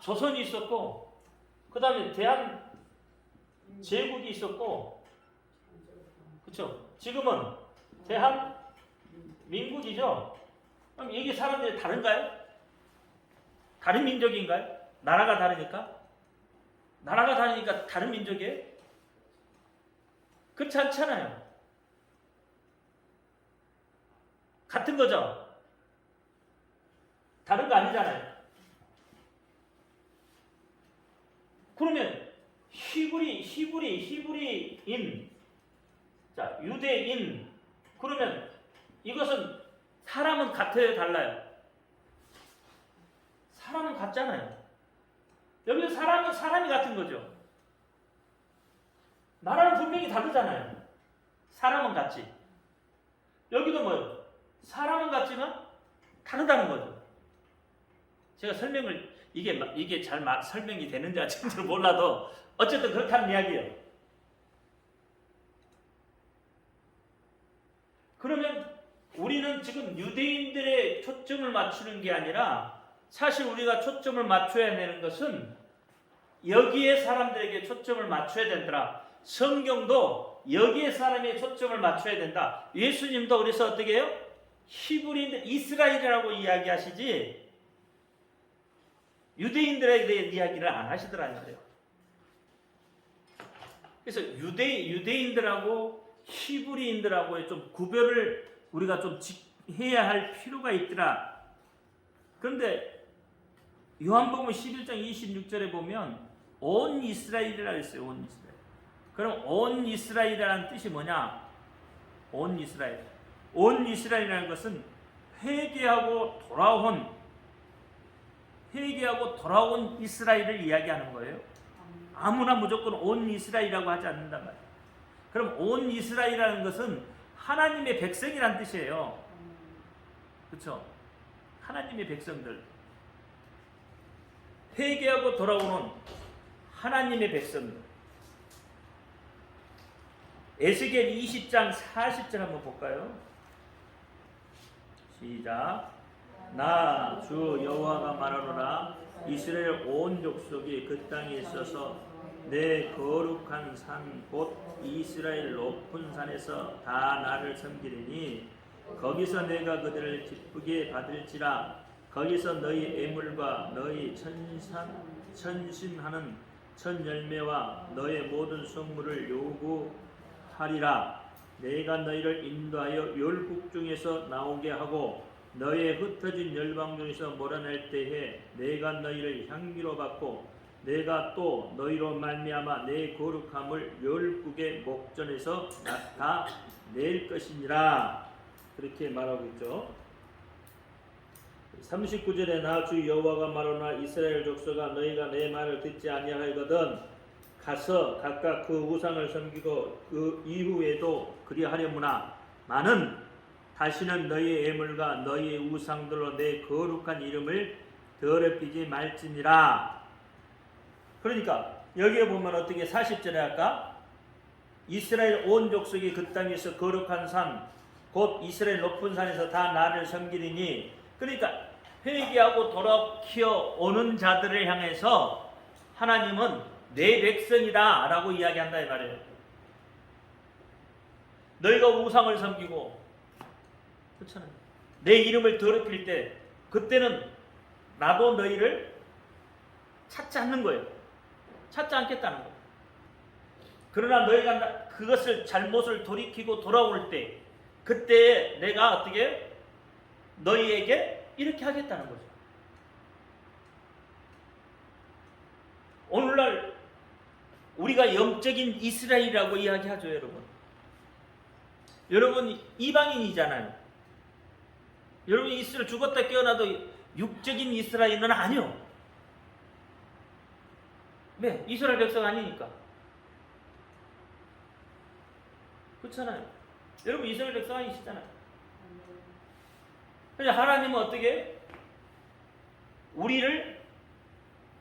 조선이 있었고 그 다음에 대한 제국이 있었고 그렇죠? 지금은 대한 민국이죠. 그럼 이게 사람들이 다른가요? 다른 민족인가요? 나라가 다르니까? 나라가 다르니까 다른 민족이에요? 그렇지 않잖아요. 같은 거죠. 다른 거 아니잖아요. 그러면 히브리인, 자 유대인. 그러면 이것은 사람은 같아요, 달라요? 사람은 같잖아요. 여기서 사람이 같은 거죠. 나라는 분명히 다르잖아요. 사람은 같지. 여기도 뭐예요? 사람은 같지만 다르다는 거죠. 제가 설명을 이게 잘 설명이 되는지 안 되는지 몰라도 어쨌든 그렇다는 이야기예요. 그러면 우리는 지금 유대인들의 초점을 맞추는 게 아니라 사실 우리가 초점을 맞춰야 되는 것은 여기에 사람들에게 초점을 맞춰야 된다. 성경도 여기에 사람의 초점을 맞춰야 된다. 예수님도 그래서 어떻게 해요? 히브리인들 이스라엘이라고 이야기하시지 유대인들에 대해 이야기를 안 하시더라고요. 그래서 유대인들하고 히브리인들하고의 좀 구별을 우리가 좀 해야 할 필요가 있더라. 그런데 요한복음 11장 26절에 보면 온 이스라엘이라고 했어요. 온 이스라엘. 그럼 온 이스라엘이라는 뜻이 뭐냐? 온 이스라엘. 온 이스라엘이라는 것은 회개하고 돌아온 이스라엘을 이야기하는 거예요. 아무나 무조건 온 이스라엘이라고 하지 않는단 말이에요. 그럼 온 이스라엘이라는 것은 하나님의 백성이란 뜻이에요. 그렇죠? 하나님의 백성들. 회개하고 돌아오는 하나님의 백성들. 에스겔 20장 40절 한번 볼까요? 시작. 나 주 여호와가 말하노라. 이스라엘 온 족속이 그 땅에 있어서 내 거룩한 산 곧 이스라엘 높은 산에서 다 나를 섬기리니 거기서 내가 그들을 기쁘게 받을지라. 거기서 너희 애물과 너희 천신하는 천열매와 너의 모든 성물을 요구하리라. 내가 너희를 인도하여 열국 중에서 나오게 하고 너의 흩어진 열방 중에서 몰아낼 때에 내가 너희를 향기로 받고 내가 또 너희로 말미암아 내 거룩함을 열국의 목전에서 나타낼 것이니라. 그렇게 말하고 있죠. 39절에 나 주 여호와가 말하노라. 이스라엘 족속아 너희가 내 말을 듣지 아니하거든 가서 각각 그 우상을 섬기고 그 이후에도 그리하려무나 나는 다시는 너희 애물과 너희 우상들로 내 거룩한 이름을 더럽히지 말지니라. 그러니까 여기에 보면 어떻게 40절에 아까 이스라엘 온 족속이 그 땅에서 거룩한 산 곧 이스라엘 높은 산에서 다 나를 섬기리니, 그러니까 회개하고 돌아키어 오는 자들을 향해서 하나님은 내 백성이다 라고 이야기한다 이 말이에요. 너희가 우상을 섬기고 그렇잖아요. 내 이름을 더럽힐 때 그때는 나도 너희를 찾지 않는 거예요. 찾지 않겠다는 거예요. 그러나 너희가 그것을 잘못을 돌이키고 돌아올 때 그때 내가 어떻게 너희에게 이렇게 하겠다는 거죠. 오늘날 우리가 영적인 이스라엘이라고 이야기하죠, 여러분. 여러분 이방인이잖아요. 여러분 이스라엘 죽었다 깨어나도 육적인 이스라엘은 아니요. 네, 이스라엘 백성 아니니까. 그렇잖아요. 여러분 이스라엘 백성 아니시잖아요. 그래서 하나님은 어떻게 우리를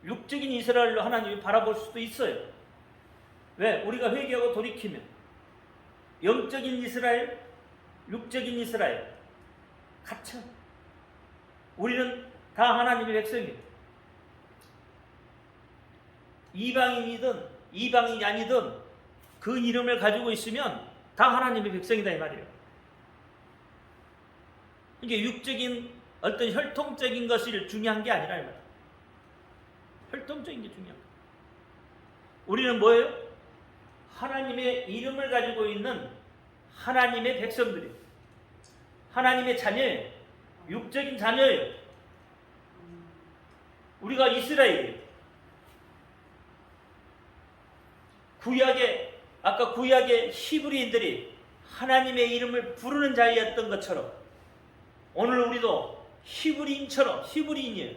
육적인 이스라엘로 하나님이 바라볼 수도 있어요. 왜? 우리가 회개하고 돌이키면 영적인 이스라엘, 육적인 이스라엘 같죠. 우리는 다 하나님의 백성이에요. 이방인이든 이방인이 아니든 그 이름을 가지고 있으면 다 하나님의 백성이다 이 말이에요. 이게 육적인 어떤 혈통적인 것이 중요한 게 아니라 이 말이에요. 혈통적인 게 중요한 거예요. 우리는 뭐예요? 하나님의 이름을 가지고 있는 하나님의 백성들이에요. 하나님의 자녀예요. 육적인 자녀예요. 우리가 이스라엘이에요. 아까 구약의 히브리인들이 하나님의 이름을 부르는 자였던 것처럼 오늘 우리도 히브리인이에요.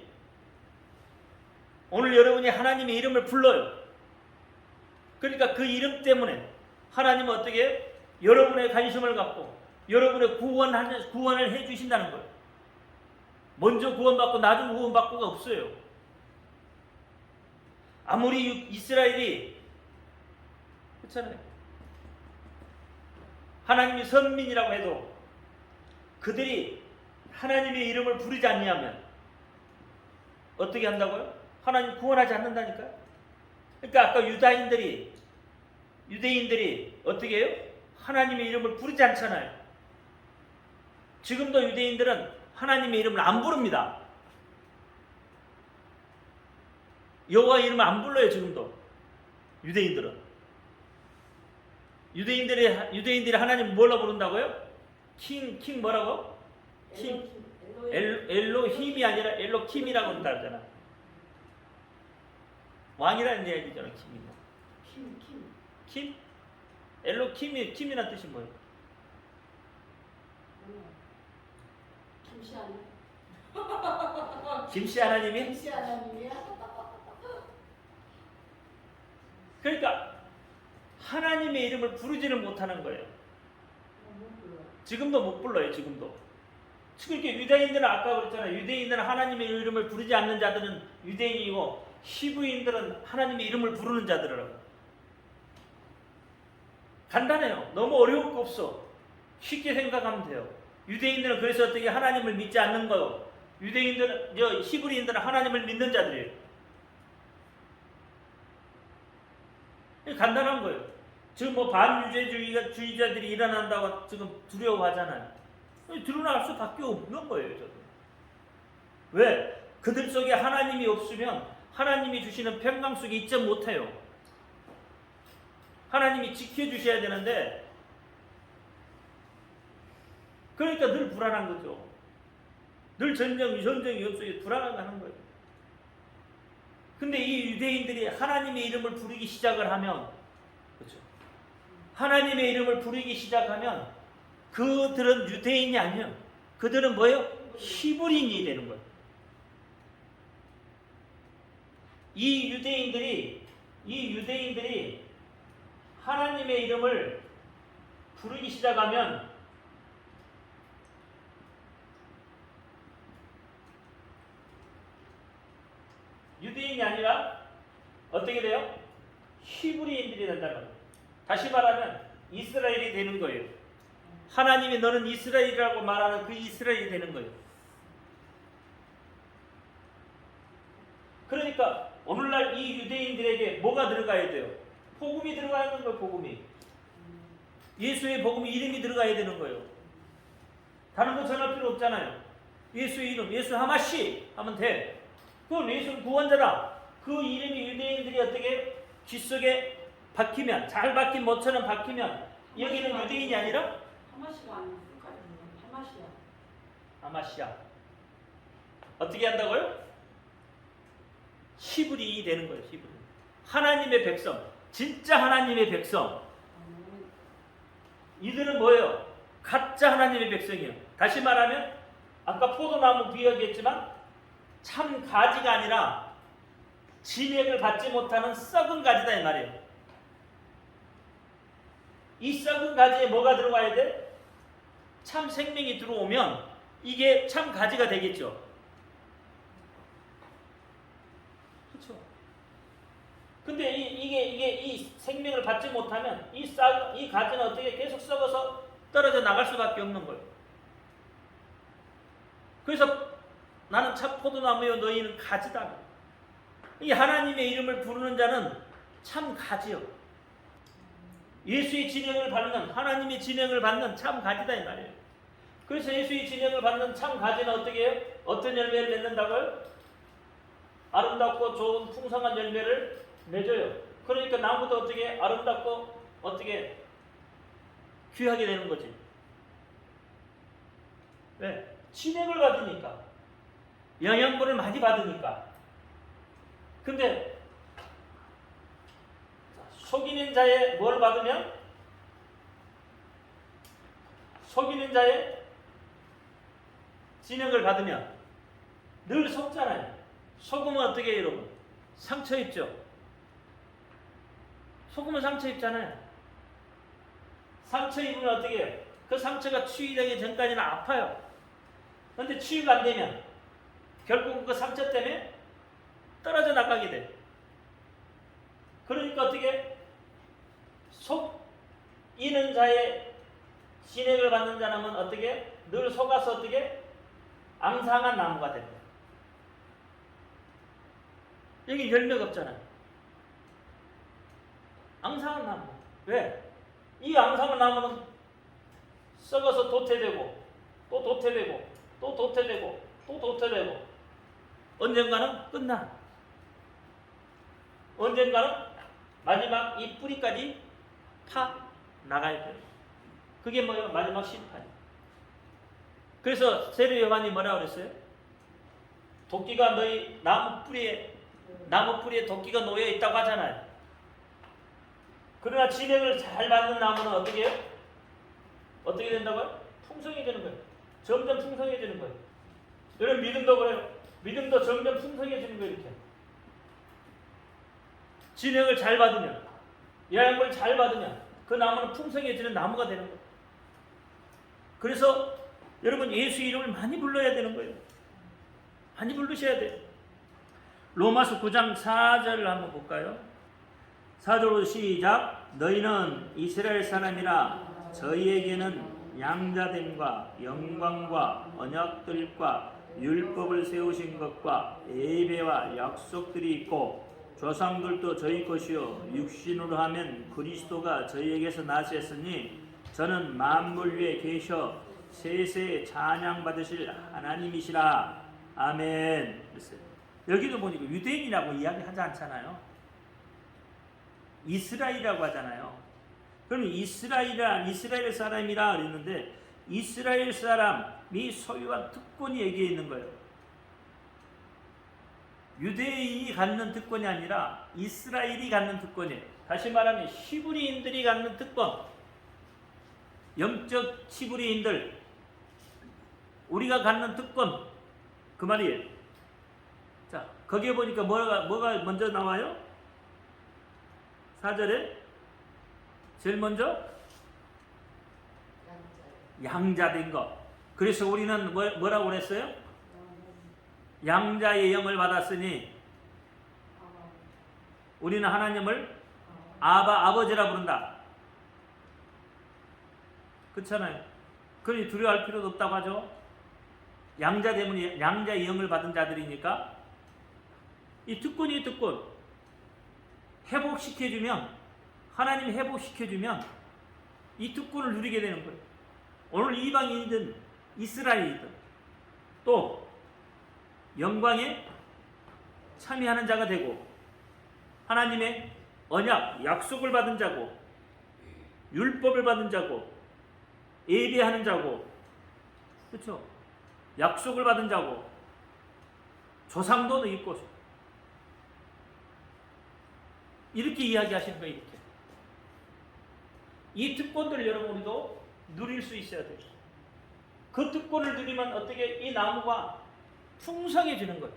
오늘 여러분이 하나님의 이름을 불러요. 그러니까 그 이름 때문에 하나님은 어떻게 여러분의 관심을 갖고 여러분의 구원을 해주신다는 거예요. 먼저 구원받고 나중 구원받고가 없어요. 아무리 이스라엘이 그렇잖아요. 하나님이 선민이라고 해도 그들이 하나님의 이름을 부르지 않냐면 어떻게 한다고요? 하나님 구원하지 않는다니까요. 그러니까 아까 유대인들이 어떻게 해요? 하나님의 이름을 부르지 않잖아요. 지금도 유대인들은 하나님의 이름을 안 부릅니다. 여호와 이름을 안 불러요. 지금도 유대인들은. 유대인들이 하나님 뭘로 부른다고요? 킹 뭐라고? 킹 엘로힘이 아니라 엘로킴이라고 한다 그러잖아. 왕이라는 얘기잖아. 킴? 엘로킴이란 뜻이 뭐예요? 김씨 아니야? 김씨 하나님이? 김씨 하나님이야? 그러니까 하나님의 이름을 부르지는 못하는 거예요. 지금도 못 불러요. 지금도. 그렇게 유대인들은 아까 그랬잖아요. 유대인들은 하나님의 이름을 부르지 않는 자들은 유대인이고 히브리인들은 하나님의 이름을 부르는 자들이라고. 간단해요. 너무 어려울 거 없어. 쉽게 생각하면 돼요. 유대인들은 그래서 어떻게 하나님을 믿지 않는 거요. 히브리인들은 하나님을 믿는 자들이에요. 간단한 거예요. 지금 뭐 반유죄주의자들이 일어난다고 지금 두려워하잖아요. 드러날 수밖에 없는 거예요. 저도. 왜? 그들 속에 하나님이 없으면 하나님이 주시는 평강 속에 있지 못해요. 하나님이 지켜주셔야 되는데 그러니까 늘 불안한 거죠. 늘 전쟁이 속에 불안한 거예요. 근데 이 유대인들이 하나님의 이름을 부르기 시작을 하면, 그렇죠? 하나님의 이름을 부르기 시작하면 그들은 유대인이 아니에요. 그들은 뭐예요? 히브리인이 되는 거예요. 이 유대인들이 하나님의 이름을 부르기 시작하면 유대인이 아니라 어떻게 돼요? 히브리인들이 된다는 거예요. 다시 말하면 이스라엘이 되는 거예요. 하나님이 너는 이스라엘이라고 말하는 그 이스라엘이 되는 거예요. 그러니까 오늘날 이 유대인들에게 뭐가 들어가야 돼요? 복음이 들어가야 하는 거예요. 복음이. 예수의 복음이 이름이 들어가야 되는 거예요. 다른 거 전할 필요 없잖아요. 예수의 이름, 예수 하마시 하면 돼. 그건 예수는 구원자다. 그 이름이 유대인들이 어떻게 귀 속에 박히면, 잘 박힌 모처럼 박히면 여기는 유대인이 아니라 하마시가 아니고 하마시야. 하마시야. 어떻게 한다고요? 히브리인이 되는 거예요. 히브리. 하나님의 백성, 진짜 하나님의 백성. 이들은 뭐예요? 가짜 하나님의 백성이에요. 다시 말하면 아까 포도나무 비유하겠지만 참 가지가 아니라 진액을 받지 못하는 썩은 가지다 이 말이에요. 이 썩은 가지에 뭐가 들어가야 돼? 참 생명이 들어오면 이게 참 가지가 되겠죠. 그렇죠. 근데 이 생명을 받지 못하면 이 가지는 어떻게 계속 썩어서 떨어져 나갈 수밖에 없는 거예요. 그래서 나는 참 포도나무요 너희는 가지다. 이 하나님의 이름을 부르는 자는 참 가지요. 예수의 진행을 받는, 하나님의 진행을 받는 참 가지다 이 말이에요. 그래서 예수의 진행을 받는 참 가지는 어떻게 해요? 어떤 열매를 맺는다고요? 아름답고 좋은 풍성한 열매를 맺어요. 그러니까 나무도 어떻게 아름답고 어떻게 귀하게 되는 거지. 왜? 진행을 받으니까. 영양분을 많이 받으니까. 근데 속이는 자의 뭘 받으면? 속이는 자의 진액을 받으면 늘 속잖아요. 속으면 어떻게 해요, 여러분? 상처 입죠? 속으면 상처 입잖아요. 상처 입으면 어떻게 해요? 그 상처가 치유되기 전까지는 아파요. 그런데 치유가 안 되면 결국 그 상처 때문에 떨어져 나가게 돼. 그러니까 어떻게 속이는 자의 진액을 받는 자라면 어떻게 늘 속아서 어떻게 앙상한 나무가 된다. 여기 열매가 없잖아요. 앙상한 나무. 왜? 이 앙상한 나무는 썩어서 도태되고 또 도태되고 또 도태되고 또 도태되고 언젠가는 끝나. 언젠가는 마지막 이 뿌리까지 파 나가야 돼요. 그게 뭐예요? 마지막 심판이에요. 그래서 세례 요한이 뭐라고 그랬어요? 도끼가 너희 나무 뿌리에 도끼가 놓여 있다고 하잖아요. 그러나 진액을 잘 받는 나무는 어떻게 해요? 어떻게 된다고요? 풍성해지는 거예요. 점점 풍성해지는 거예요. 여러분 믿음도 그래요. 믿음도 점점 풍성해지는 거예요. 이렇게. 진액을 잘 받으면, 영양을 잘 받으면 그 나무는 풍성해지는 나무가 되는 거예요. 그래서 여러분 예수 이름을 많이 불러야 되는 거예요. 많이 부르셔야 돼요. 로마서 9장 4절을 한번 볼까요? 4절로 시작. 너희는 이스라엘 사람이라 저희에게는 양자됨과 영광과 언약들과 율법을 세우신 것과 예배와 약속들이 있고 조상들도 저희 것이요 육신으로 하면 그리스도가 저희에게서 나셨으니 저는 만물 위에 계셔 세세 찬양 받으실 하나님이시라. 아멘. 그랬어요. 여기도 보니까 유대인이라고 이야기하지 않잖아요. 이스라엘이라고 하잖아요. 그럼 이스라엘 사람이라 그랬는데 이스라엘 사람이 소유한 특권이 여기에 있는 거예요. 유대인이 갖는 특권이 아니라 이스라엘이 갖는 특권이에요. 다시 말하면 히브리인들이 갖는 특권. 영적 히브리인들 우리가 갖는 특권 그 말이에요. 자, 거기에 보니까 뭐가 먼저 나와요? 4절에 제일 먼저 양자된 것. 그래서 우리는 뭐라고 그랬어요? 양자의 영을 받았으니 우리는 하나님을 아버지라 부른다. 그렇잖아요. 그러니 두려워할 필요도 없다고 하죠. 양자 때문에 양자의 영을 받은 자들이니까 이 특권이 특권 회복시켜주면 하나님이 회복시켜주면 이 특권을 누리게 되는 거예요. 오늘 이방인이든 이스라엘이든 또 영광에 참여하는 자가 되고 하나님의 언약, 약속을 받은 자고 율법을 받은 자고 예배하는 자고 그렇죠? 약속을 받은 자고 조상도 있고 이렇게 이야기하시는 거예요. 이렇게. 이 특권들을 여러분 우리도 누릴 수 있어야 돼요. 그 특권을 누리면 어떻게 이 나무가 풍성해지는 거예요.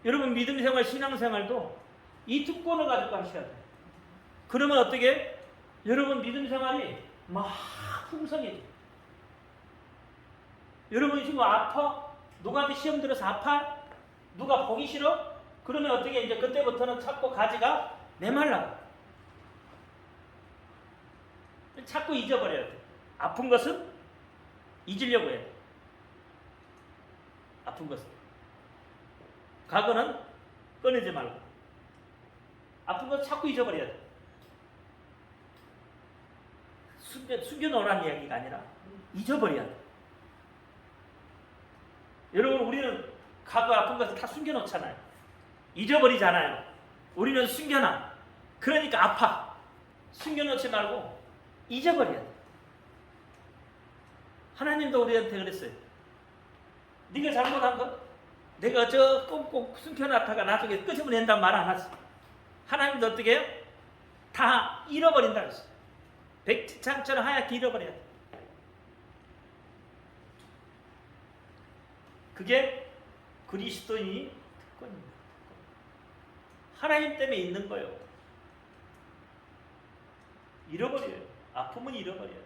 여러분 믿음생활, 신앙생활도 이 특권을 가지고 하셔야 돼요. 그러면 어떻게 여러분 믿음생활이 막 풍성해져요. 여러분이 지금 아파? 누구한테 시험 들어서 아파? 누가 보기 싫어? 그러면 어떻게 이제 그때부터는 자꾸 가지가 메말라. 자꾸 잊어버려야 돼. 아픈 것은 잊으려고 해. 아픈 것은. 과거는 꺼내지 말고. 아픈 것 자꾸 잊어버려야 돼. 숨겨놓으라는 이야기가 아니라 잊어버려야 돼. 여러분 우리는 과거 아픈 것을 다 숨겨놓잖아요. 잊어버리잖아요. 우리는 숨겨놔. 그러니까 아파. 숨겨놓지 말고 잊어버려야 돼. 하나님도 우리한테 그랬어요. 네가 잘못한 거 내가 저 꽁꽁 숨겨놨다가 나중에 끄집어낸다는 말 안 하지. 하나님도 어떻게 해요? 다 잃어버린다 그랬어요. 백지창처럼 하얗게 잃어버려야 돼. 그게 그리스도인이 특권입니다. 하나님 때문에 있는 거예요. 잃어버려요. 아픔은 잃어버려요.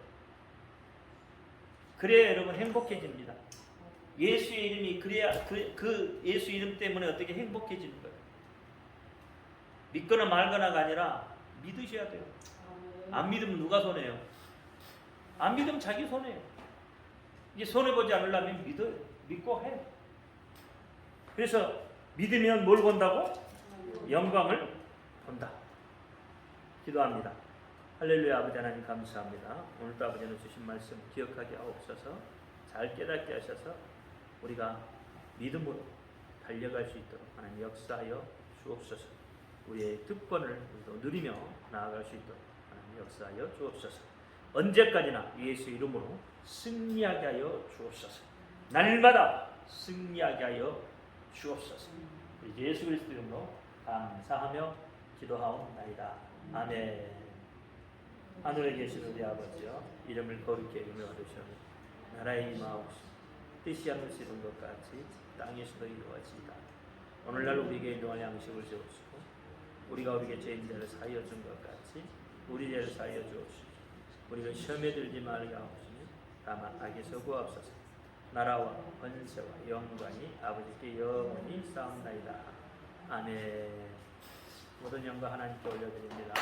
그래야 여러분 행복해집니다. 예수의 이름이 그래야 그 예수 이름 때문에 어떻게 행복해지는 거예요. 믿거나 말거나가 아니라 믿으셔야 돼요. 안 믿으면 누가 손해요? 안 믿으면 자기 손해요. 이제 손해보지 않으려면 믿고 해. 그래서 믿으면 뭘 본다고? 영광을 본다. 기도합니다. 할렐루야. 아버지 하나님 감사합니다. 오늘도 아버지는 주신 말씀 기억하게 하옵소서. 잘 깨닫게 하셔서 우리가 믿음으로 달려갈 수 있도록 하나님 역사하여 주옵소서. 우리의 특권을 우리도 누리며 나아갈 수 있도록 하나님 역사하여 주옵소서. 언제까지나 예수 이름으로 승리하게 하여 주옵소서. 날마다 승리하게 하여 주옵소서. 우리 예수 그리스도 이름으로 감사하며 기도하옵나이다. 아멘. 하늘에 계신 우리 아버지여, 이름을 거룩히 여기며 받으시오니 나라의 임하옵시며 뜻이 하늘에서 이룬 것 같이 땅에서도 이루어지이다. 오늘날 우리에게 일용할 양식을 주옵시고 우리가 우리에게 죄인들을 사하여 준 것 같이 우리 죄를 사하여 주옵시고 우리를 시험에 들지 말게 하옵시며 다만 악에서 구하옵소서. 나라와 권세와 영광이 아버지께 영원히 싸움나이다. 아멘. 모든 영광 하나님께 올려드립니다.